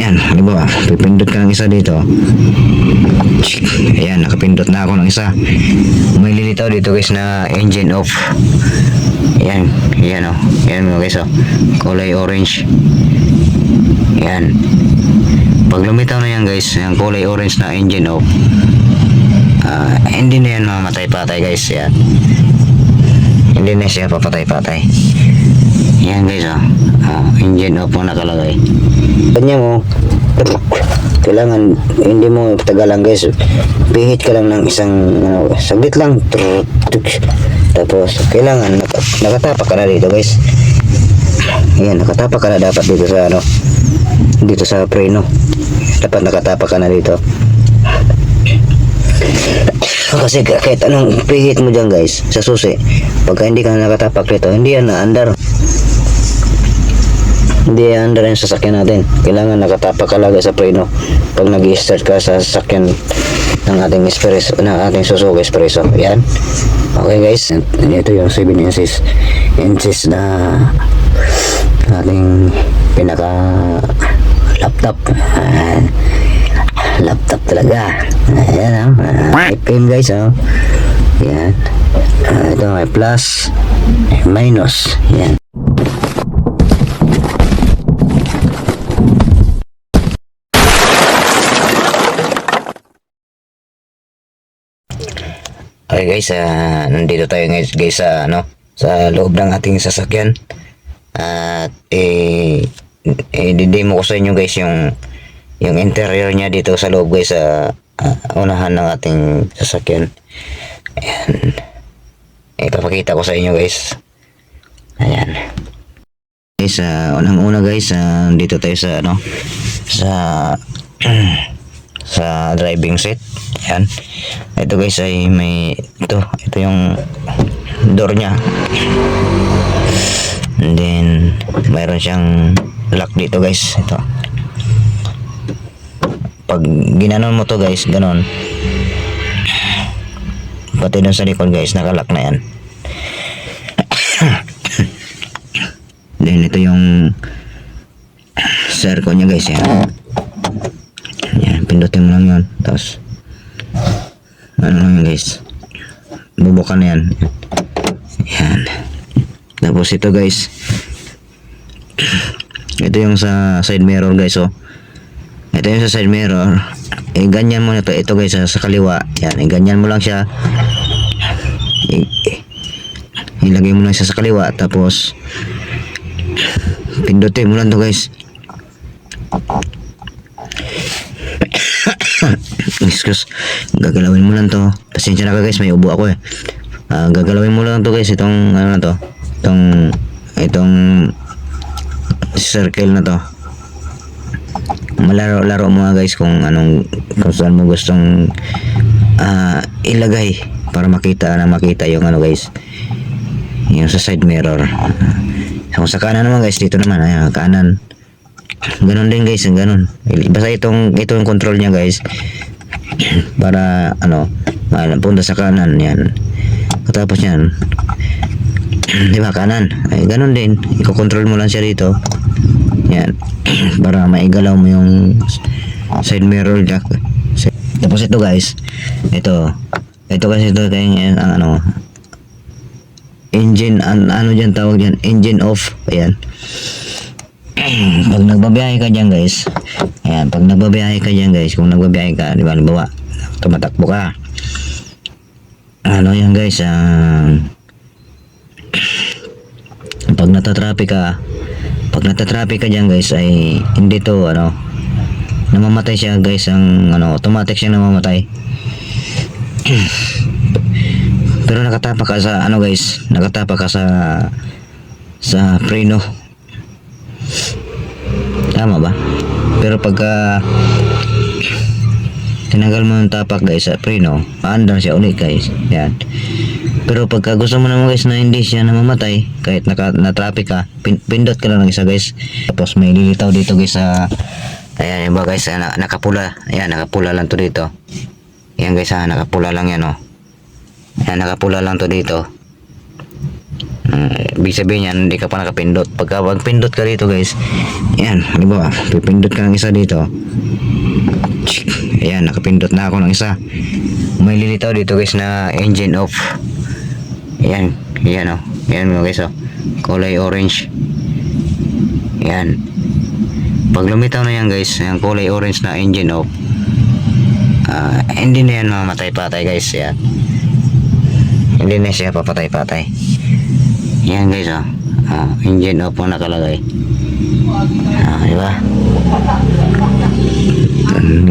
Yan, halimbawa, pipindot ka ng isa dito. Ayan, nakapindot na ako ng isa. May lilitaw dito guys na engine off. Ayan, ayan o. Ayan mga guys o. Kulay orange. Ayan. Pag lumitaw na yan guys, yung kulay orange na engine off, hindi na yan mamatay-patay guys. Ayan. Hindi na siya papatay-patay. Ayan guys o. Engine off mo nakalagay. Kanya mo, kailangan hindi mo tagalan guys, pihit ka lang ng isang saglit lang, tapos kailangan nakatapak ka na dito guys. Ayan, nakatapak ka na dapat dito sa dito sa preno, dapat nakatapak ka na dito. Kasi kahit anong pihit mo dyan guys sa susi, pagka hindi ka nakatapak dito, hindi yan naandar. Hindi under yung sasakyan natin. Kailangan nakatapak ka lagi sa preno pag nag-i-start ka sa sasakyan ng ating espresso, ng ating Suzuki Espresso. Yan. Okay guys, ito yung 7 inches na ating pinaka laptop. Laptop talaga. Ayan FM guys yan. Ito may plus, may minus. Yan. Okay guys, nandito tayo guys sa sa loob ng ating sasakyan. At i-demo ko sa inyo guys yung interior niya dito sa loob guys, sa unahan ng ating sasakyan. Ayan. Ipapakita ko sa inyo guys. Ayan. Guys, unang-una guys, dito tayo sa sa sa driving seat. Yan. Ito guys ay may ito yung door nya. And then mayroon siyang lock dito guys. Ito. Pag ginanon mo to guys, ganon. Pati dun sa likod guys, nakalock na yan. Then ito yung circle nya guys, yan. Yan, pindutin mo lang yun. Tapos ano lang guys, bubukan na yan. Yan. Tapos ito guys, ito yung sa side mirror guys. Ito yung sa side mirror. Ganyan mo na to. Ito guys sa kaliwa. Yan, ganyan mo lang siya. Ilagay mo lang siya sa kaliwa. Tapos pindutin mo lang to guys. Excuse, gagalawin mo lang to. Pasensya na ka guys, may ubo ako gagalawin mo lang to guys, itong itong circle na to. Malaro-laro mo guys kung saan mo gustong ilagay para makita yung guys, yung sa side mirror. Kung sa kanan naman guys, dito naman kanan. Ganon din guys, ganon. Basta ito yung control niya guys. Para punta sa kanan yan. Katapos yan, di ba, kanan. Ay ganon din. Iko-control mo lang siya dito. Yan. Para maigalaw mo yung side mirror jack. Tapos ito guys, ito kasi ito kayong engine, dyan tawag dyan, engine off. Ayan. Pag nagbabiyahe ka dyan guys, ayan, pag nagbabiyahe ka dyan guys, kung nagbabiyahe ka, di ba, halimbawa tumatakbo ka, yan guys, pag natatraffic ka dyan guys, ay hindi to namamatay siya guys, automatic siya namamatay. Pero nakatapak ka sa guys, nakatapak ka sa preno. Tama ba? Pero pagka tinanggal mo yung tapak guys sa preno, paandar siya ulit guys. Yan. Pero pagka gusto mo naman guys na hindi siya namamatay, kahit na-traffic ka, pindot ka lang ng isa guys. Tapos may lilitaw dito guys ayan yung ba guys, nakapula. Ayan, nakapula lang to dito. Ayan guys, nakapula lang yan Ayan, nakapula lang to dito. Ibig sabihin yan, hindi ka pa nakapindot. Pagka pindot ka dito guys, yan, halimbawa, pipindot ka ng isa dito. Ayan, nakapindot na ako ng isa. May lilitaw dito guys na engine off. Ayan, yan o. Yan mga guys o. Kulay orange. Yan. Pag lumitaw na yan guys, yung kulay orange na engine off, hindi na yan mamatay-patay guys. Yan. Hindi na siya papatay-patay. Yan guys o. Engine off po nakalagay. Diba?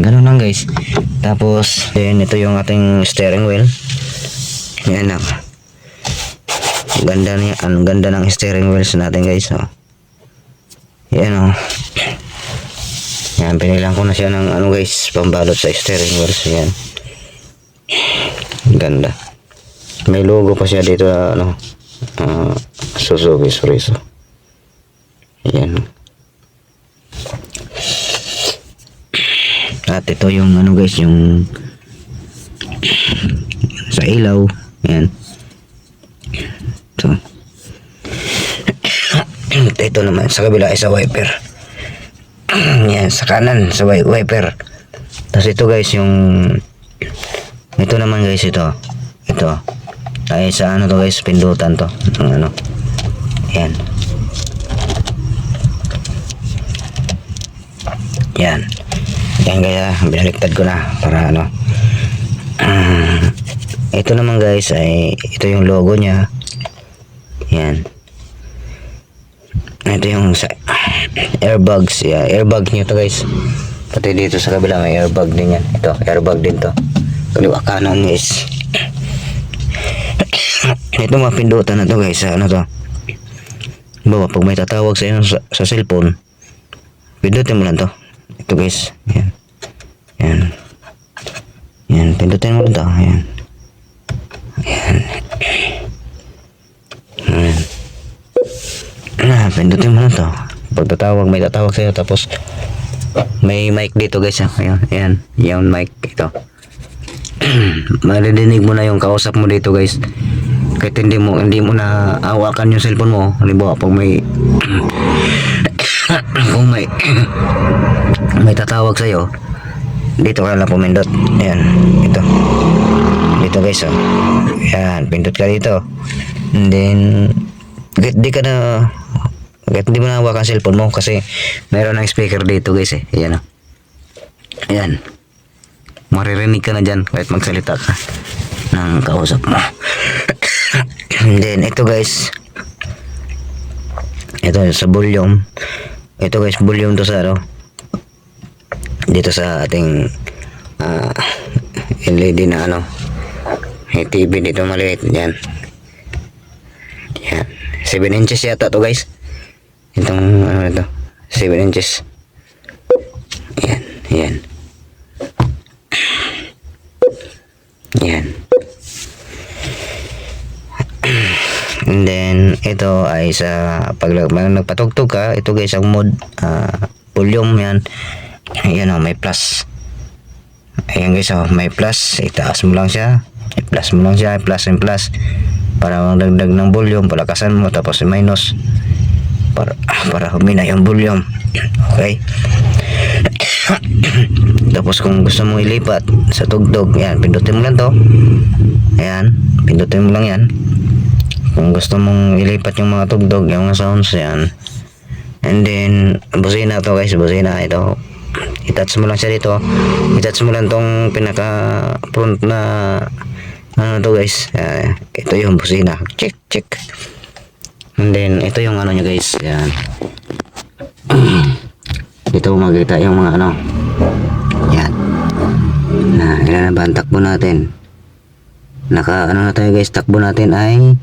Ganun lang guys. Tapos then ito yung ating steering wheel. Yan o. Ganda niya, ang ganda ng steering wheels natin guys. Yan o. Yan, pinilang ko na siya ng ano guys, pambalot sa steering wheels. Yan. Ganda. May logo pa siya dito ano. Suzuki Soriso. Yan. At ito yung ano guys, yung sa ilaw. Yan. Ito naman sa kabila ay sa wiper. Yan, sa kanan sa wiper. Tapos ito guys yung ito naman guys, ito ay sa ano to guys, pindutan to ng ano. Yan. Yan kaya binaliktad ko na para ano. Ito naman guys ay ito yung logo nya. Yan. Ito yung airbags. Yeah, airbag nyo to guys. Pati dito sa kabila may airbag din yan. Ito, airbag din to. Kaliwa kanan guys. Ito mga pindutan na to guys. Ano to? Bawa, pag may tatawag sa inyo sa cellphone, pindutin mo lang to. Ito guys. Yan. Yan. Yan. Pindutin mo lang to. Yan. Yan. Yan. Pindutin mo lang to. Pag tatawag, may tatawag sa'yo. Tapos may mic dito guys. Ayan. Ayan. Yung mic. Ito. Maririnig mo na yung kausap mo dito guys. Kahit hindi mo na hawakan yung cellphone mo. Halimbawa pag may kung may tatawag sa'yo, dito ka lang pumindot. Ayan. Ito. Dito guys. Ayan. Pindot ka dito. And then kahit hindi mo na hawakan cellphone mo kasi mayroon ng speaker dito guys eh. Ayan o. Ayan. Maririnig ka na dyan kahit magsalita ka ng kausap mo. And then ito guys, ito sa volume. Ito guys, volume to sa ano, dito sa ating LED na ano, TV dito maliit. Yan. Yan. 7 inches yata to guys. Itong ano ito, 7 inches. Yan. Yan. Yan. And then ito ay sa pag nagpatugtog ka, ito guys ang mode, volume. Yan. Yan o, may plus. Ayan guys o, may plus. Itaas mo lang siya, i-plus mo lang siya, i-plus and plus para magdagdag ng volume. Palakasan mo, tapos i-minus para humina yung volume. Okay. Tapos kung gusto mo ilipat sa tugtog, yan, pindutin mo lang to. Ayan, pindutin mo lang yan. Kung gusto mong ilipat yung mga tugtog, yung mga sounds, yan. And then busina to guys, busina ito. I-touch mo lang siya dito. I-touch mo lang tong pinaka front na ano to guys. Ito yung busina. Check, check. And then ito yung ano nyo guys. Yan. Dito makikita yung mga ano. Yan. Ilan na ba ang takbo natin? Ano na tayo guys, takbo natin ay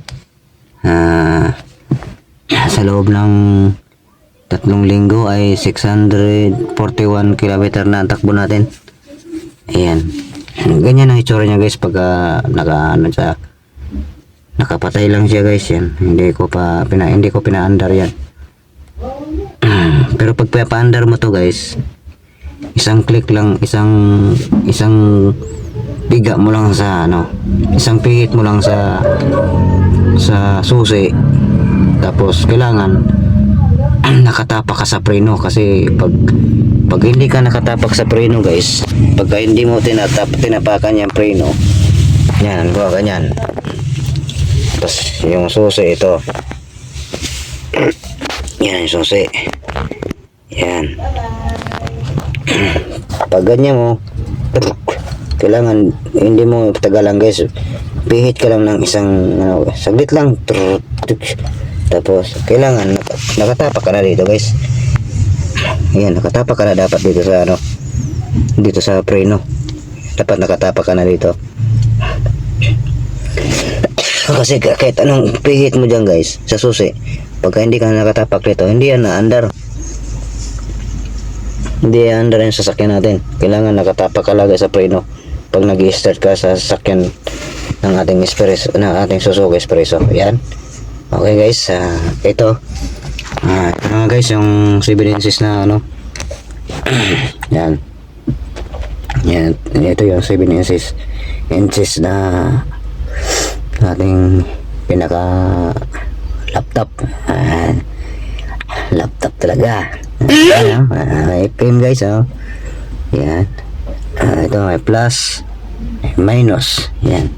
sa loob ng 3 linggo ay 641 km na ang takbo natin. Ayan. Ganyan ang itsura niya guys pagka nakapatay lang siya guys. Yan. Hindi ko pinaandar yan. Pero pag papaandar mo to guys, isang click lang, isang piga mo lang sa ano, isang pihit mo lang sa susi, Tapos kailangan nakatapak ka sa preno, kasi pag hindi ka nakatapak sa preno guys, pagka hindi mo tinapakan yung preno, yan, gawa ganyan. Tapos yung susi ito, yan yung susi, yan. Pag ganyan mo, kailangan hindi mo tagalan guys, pihit ka lang ng isang saglit lang, tapos kailangan nakatapak ka na dito guys. Ayan, nakatapak ka na dapat dito sa dito sa preno, dapat nakatapak ka na dito. Kasi kahit anong pihit mo dyan guys sa susi, pagka hindi ka nakatapak dito, hindi yan na-under, hindi under yung sasakyan natin. Kailangan nakatapak ka lagi sa preno pag nag-i-start ka sa sasakyan ng ating espresso, ng ating Suzuki Espresso. Yan. Okay guys, ito guys yung 7 inches na yan. Yan, ito yung 7 inches na ating pinaka laptop. Laptop talaga. May pin guys, yan. Ito may plus, may minus, yan.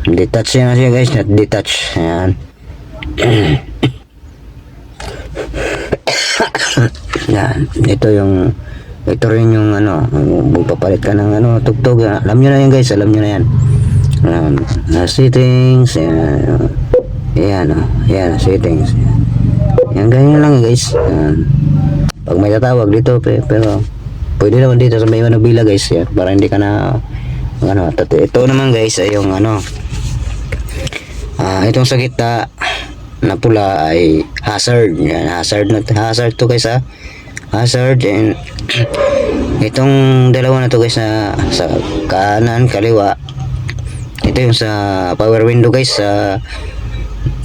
Detach yan siya guys, not detach. Yan. Yan, ito rin yung magpapalit ka ng tugtog. Alam nyo na yan guys, alam nyo na yan. Na settings, yan. Yan, settings. Yan, ganyan lang guys. Pag may tatawag dito, pero pwede naman dito sa may bila guys, yan, para hindi ka na ito naman guys ay yung itong sa gitna na pula ay hazard. Yan, hazard to guys, hazard. And itong dalawa na to guys sa kanan kaliwa, ito yung sa power window guys, sa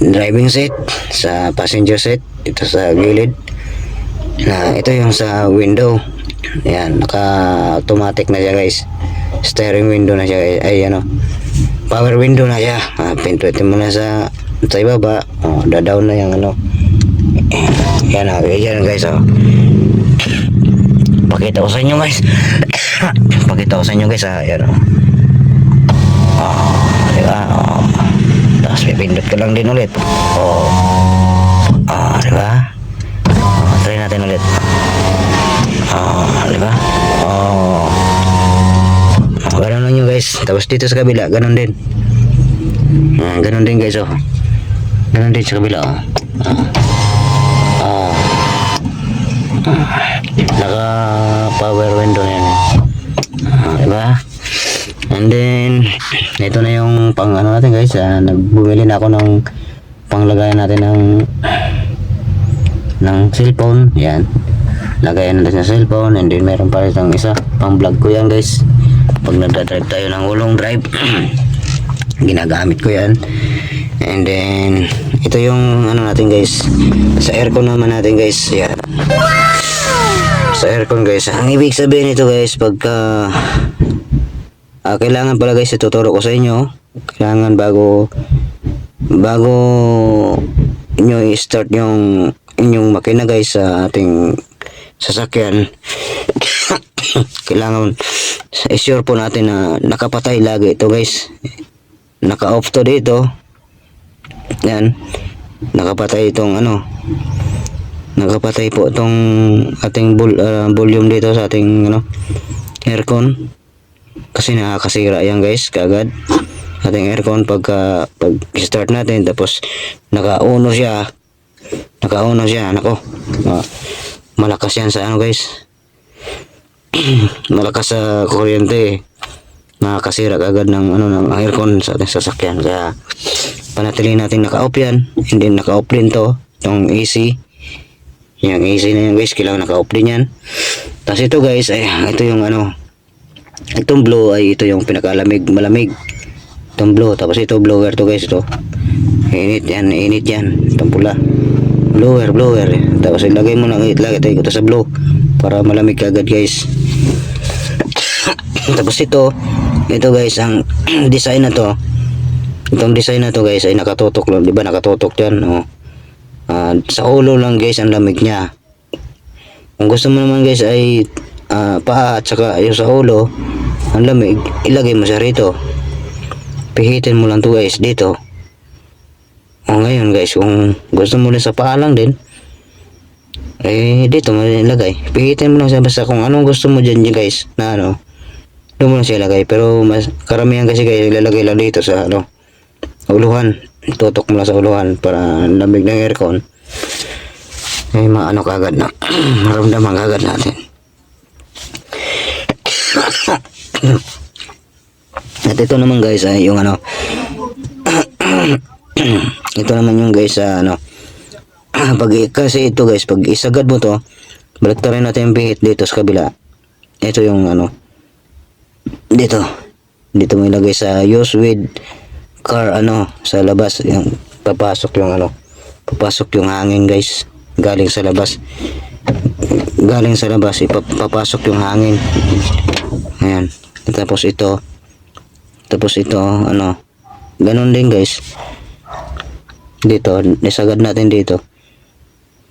driving seat, sa passenger seat, ito sa gilid. Ito yung sa window. Yan, naka automatic na siya guys, steering window na siya, ay power window na siya. Pindutin mo na sa ibaba, da-down na yung yan, yan guys. Pakita ko sa inyo guys. Pakita ko sa inyo guys, yan diba? Tapos pipindot ka lang din ulit. Diba? Try natin ulit. Diba? Ganun lang yun guys. Tapos dito sa kabila, ganun din. Ganun din guys, ganun din sa kabila, naka power window yan, diba? And then ito na yung pang natin guys. Nagbumili na ako ng panglagayan natin ng cellphone. Yan, lagayan natin sa cellphone. And then meron pa itong isa pang vlog ko yan guys, pag nagdadrive tayo ng ulong drive. Ginagamit ko yan. And then ito yung natin guys, sa aircon naman natin guys. Yan, sa aircon guys. Ang ibig sabihin nito guys, pagka kailangan pala guys, ituturo ko sa inyo, kailangan bago inyo i-start yung inyong makina guys sa ating sasakyan, kailangan i-sure po natin na nakapatay lagi ito guys, naka-off to dito. Yan, nakapatay itong nakapatay po itong ating volume dito sa ating aircon, kasi nakakasira yan guys kagad ating aircon pag start natin. Tapos naka-uno siya, nako, malakas yan sa guys. Malakas sa kuryente, nakakasira kagad ng aircon sa ating sasakyan. Kaya panatilihin natin naka-off yan. And then naka-off din itong AC. Yung AC na yan guys, kailangan naka-off din yan. Tapos ito guys, ito yung itong blue ay ito yung malamig. Itong blue, tapos ito blower to guys, ito init yan, itong pula blower. Tapos ilagay mo na, ilagay tayo ito sa blue para malamig agad guys. Tapos ito guys, ang design na to Itong design na to guys ay nakatutok lang, di ba nakatutok yan, oh. Sa ulo lang guys ang lamig niya. Kung gusto mo naman guys ay paa at saka yung sa ulo ang lamig, ilagay mo siya rito. Pihitin mo lang to guys dito. O ngayon guys, kung gusto mo rin sa paa lang din, eh dito mo ilagay. Pihitin mo lang siya basta kung anong gusto mo dyan guys na ano, doon mo lang siya ilagay. Pero mas karamihan kasi guys ilalagay lang dito sa ano, uluhan. Tutok mo lang sa uluhan para lamig ng aircon. Eh maano kagad na maramdaman kagad natin. At ito naman guys ay yung ano ito naman yung guys ano pag kasi ito guys pag isagad mo to, baliktarin natin yung pihit dito sa kabila. Ito yung ano dito mo ilagay sa use with car ano sa labas, yung papasok yung hangin guys galing sa labas ipapasok yung hangin. Ayan, tapos ito ano ganun din guys dito, isagad natin dito.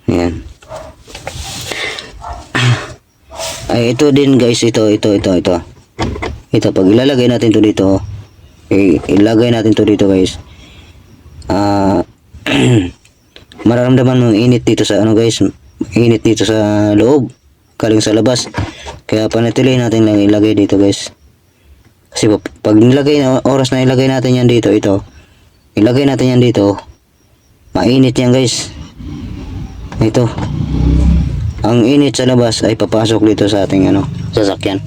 Ayan. Ay ito din guys, ito pag ilalagay natin to dito, ilagay natin to dito guys, mararamdaman mo init dito sa ano guys, init dito sa loob galing sa labas, kaya panatilihin natin lang ilagay dito guys. Kasi pag nilagay na oras na ilagay natin yan dito, ilagay natin yan dito, mainit yan guys. Ito ang init sa labas ay papasok dito sa ating ano sasakyan.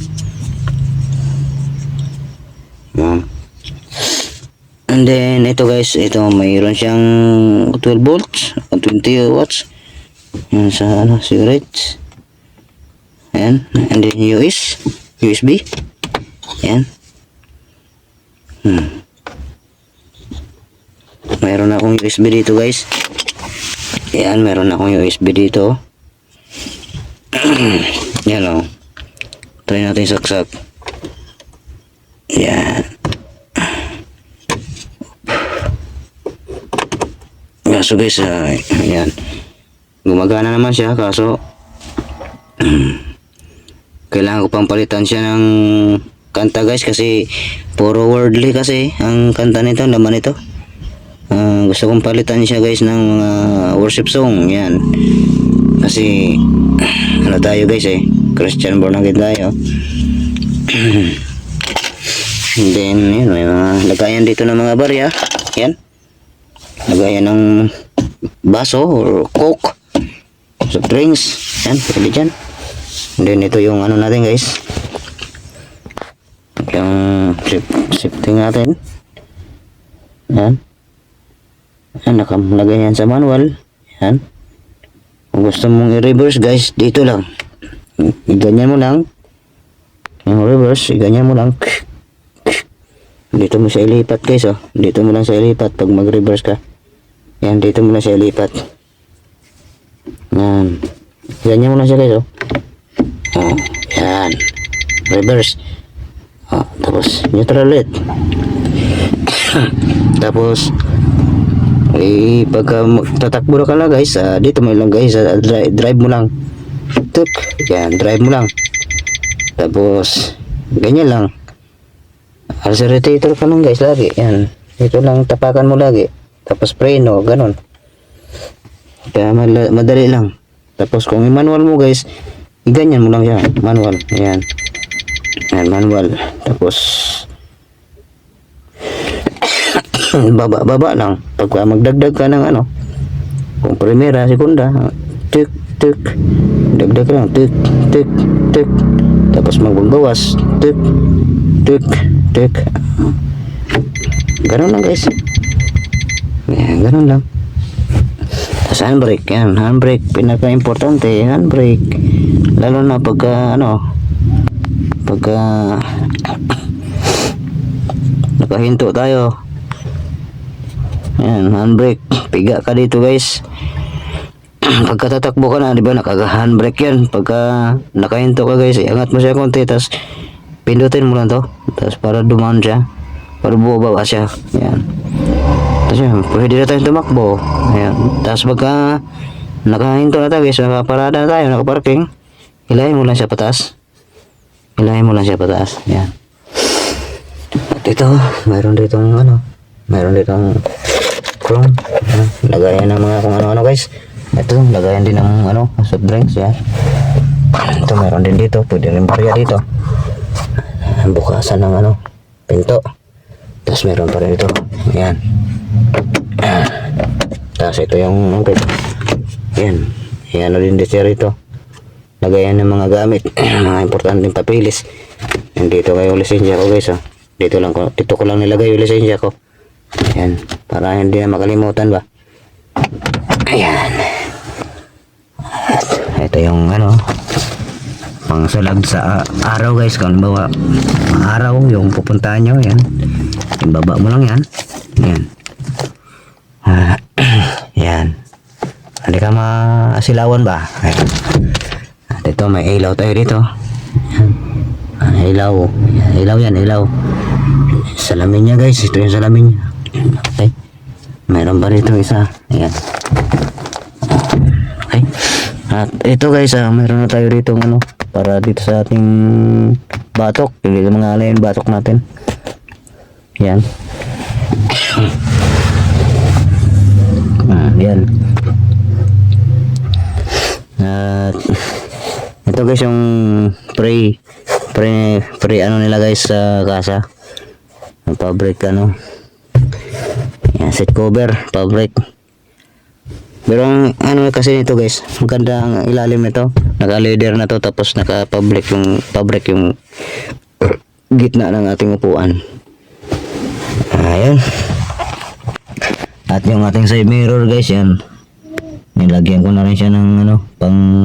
And then ito guys, ito mayroon siyang 12 volts o 20 watts yan sa ano cigarettes. Ayan, and then USB. Ayan. Mayroon akong USB dito guys. Ayan, meron akong USB dito. Yan o. Try natin saksak. Yan. Kaso guys, ayan. Gumagana naman siya, kaso kailangan ko pang palitan siya ng kanta guys, kasi puro worldly kasi ang kanta nito, laman nito. Gusto kong palitan siya guys ng mga worship song. Yan. Kasi ano tayo guys Christian born again tayo. And then yun, may mga lagayan dito ng mga barya. Yan. Lagayan ng baso or coke, soft drinks. Yan, pwede dyan. And then ito yung ano natin guys, yung shifting natin. Yan. Yan, nakalagay yan sa manual. Yan. Kung gusto mong i-reverse guys, dito lang. Ganyan mo lang. Yung reverse, ganyan mo lang. Dito mo siya ilipat guys, oh. Dito mo lang siya ilipat pag mag-reverse ka. Yan, dito mo lang siya ilipat. Yan. Ganyan mo lang siya guys, oh. Oh, yan. Reverse. Oh, tapos neutral ulit. Tapos pagka tatakbo ka lang guys, dito mo lang guys, drive mo lang. Tuk. Yan, drive mo lang. Tapos ganyan lang. Accelerator ka lang guys lagi. Yan. Ito lang tapakan mo lagi. Tapos preno, ganun. Kaya madali lang. Tapos kung i-manual mo guys, ganyan mo lang siya, manual. Yan. Yan, manual. Tapos baba lang. Pag magdagdag ka ng ano, kung primera, segunda, tik, tik, dagdag ka lang, tik, tik, tik. Tapos magbabawas, tik, tik, tik. Ganun lang guys. Yan, ganun lang. Tapos handbrake, yan, handbrake, pinaka-importante, handbrake. Lalo na pagka, pagka nakahinto tayo. Yan, handbrake, piga ka dito guys. Pagka tatakbo ka na, di ba, naka-handbrake yan. Pagka nakahinto ka guys, iangat mo siya konti, tapos pindutin mo lang to. Tapos para dumaan siya, para bumaba siya. Yan. Tapos yun, pwede na tayong tumakbo. Ayan. Tapos pagka nakahinto na tayo guys, nakaparada na tayo, nakaparking, hilahin mo lang siya pataas. Hilahin mo lang siya pataas. Ayan. At ito, mayroon ditong mayroon ditong chrome. Ayan. Lagayan ng mga kung ano-ano guys. Ito, lagayan din ng soft drinks. Ayan. Ito, mayroon din dito. Pwede rin barya dito. Bukasan ng pinto. Tapos meron pa rin ito. Ayan. Tapos ito yung yan. Yan din dito rito. Lagayan ng mga gamit. Mga importanteng papilis. Nandito kayo lisensya ko guys. Dito ko lang nilagay yung lisensya ko. Yan. Para hindi na makalimutan ba. Ayan. At ito yung pangsalag sa araw guys. Kung bawa araw yung pupuntahan nyo. Yan. Yung baba mo lang yan. Yan. Yan. Hindi ka masilawan ba? Ayan. At ito may ilaw tayo dito. Yan. Ilaw. Ilaw yan, ilaw. Salamin niya guys. Ito yung salamin niya. Okay. Mayroon pa rito isa. Ayan. Okay. At ito guys, mayroon na tayo rito para dito sa ating batok. Pili ng mga alayin batok natin. Yan. Yan. At ito guys yung pre nila guys sa kasa. Ang fabric yan, seat cover, fabric. Pero ang kasi nito guys, maganda ang ilalim nito. Naka-leather na to, tapos naka-fabric yung gitna ng ating upuan. Ayan. At yung ating side mirror guys, yan. Nilagyan ko na rin siya ng pang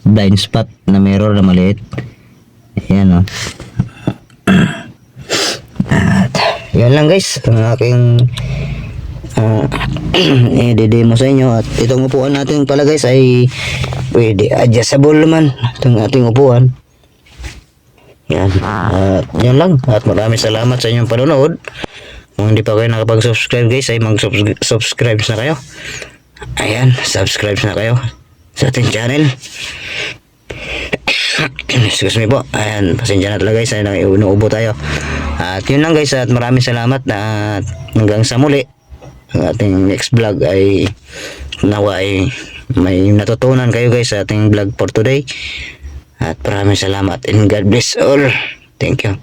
blind spot na mirror na maliit. Ayan At yan lang guys, ang aking i-demo sa inyo. At itong upuan natin pala guys ay pwede adjustable naman. Itong ating upuan. Yan. At yan lang. At maraming salamat sa inyong panonood. Kung hindi pa kayo nakapag-subscribe guys, ay mag-subscribe na kayo. Ayan, subscribe na kayo sa ating channel. Excuse me po. Ayan, pasensya na talaga guys, ay inuubo tayo. At yun lang guys, at maraming salamat. At hanggang sa muli, ang ating next vlog ay nawa ay may natutunan kayo guys sa ating vlog for today. At maraming salamat and God bless all. Thank you.